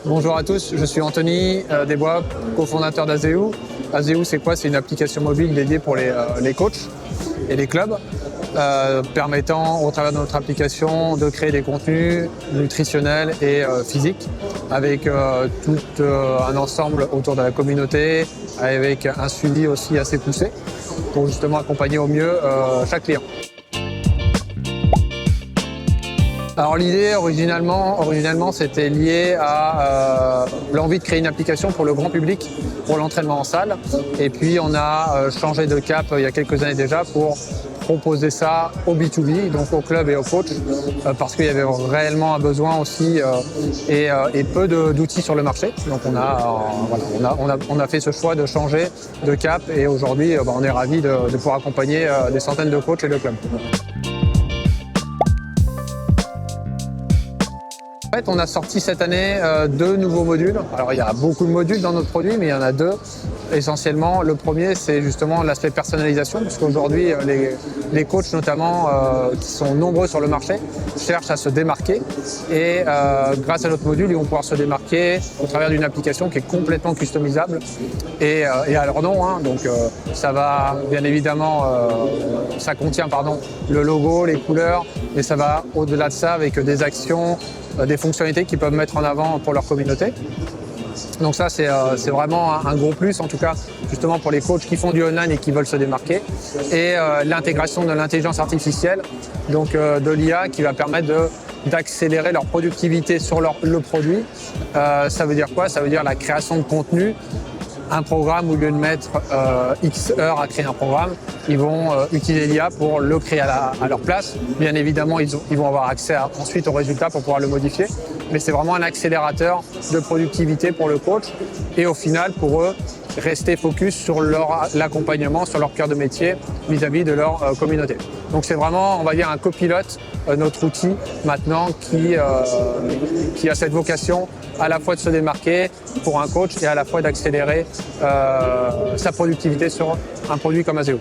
Bonjour à tous, je suis Anthony Desbois, cofondateur d'Azeu. Azeu, c'est quoi? C'est une application mobile dédiée pour les coachs et les clubs, permettant au travers de notre application de créer des contenus nutritionnels et physiques avec tout un ensemble autour de la communauté, avec un suivi aussi assez poussé pour justement accompagner au mieux chaque client. Alors l'idée originalement c'était lié à l'envie de créer une application pour le grand public, pour l'entraînement en salle. Et puis on a changé de cap il y a quelques années déjà pour proposer ça au B2B, donc au club et aux coachs, parce qu'il y avait réellement un besoin aussi et peu d'outils sur le marché. Donc on a fait ce choix de changer de cap et aujourd'hui on est ravis de pouvoir accompagner des centaines de coachs et de clubs. En fait, on a sorti cette année 2 nouveaux modules. Alors il y a beaucoup de modules dans notre produit, mais il y en a 2. Essentiellement, le premier, c'est justement l'aspect personnalisation, parce qu'aujourd'hui, les coachs notamment, qui sont nombreux sur le marché, cherchent à se démarquer. Et grâce à notre module, ils vont pouvoir se démarquer au travers d'une application qui est complètement customisable et à leur nom. Donc ça va, bien évidemment, ça contient le logo, les couleurs, mais ça va au-delà de ça avec des actions, des fonctionnalités qu'ils peuvent mettre en avant pour leur communauté. Donc ça, c'est vraiment un gros plus, en tout cas, justement pour les coachs qui font du online et qui veulent se démarquer. Et l'intégration de l'intelligence artificielle, donc de l'IA, qui va permettre d'accélérer leur productivité sur le produit. Ça veut dire quoi? Ça veut dire la création de contenu. Un programme, au lieu de mettre X heures à créer un programme, ils vont utiliser l'IA pour le créer à leur place. Bien évidemment, ils vont avoir accès ensuite aux résultats pour pouvoir le modifier. Mais c'est vraiment un accélérateur de productivité pour le coach et au final, pour eux, rester focus sur l'accompagnement, sur leur cœur de métier vis-à-vis de leur communauté. Donc c'est vraiment, on va dire, un copilote, notre outil maintenant qui a cette vocation à la fois de se démarquer pour un coach et à la fois d'accélérer sa productivité sur un produit comme Azeu.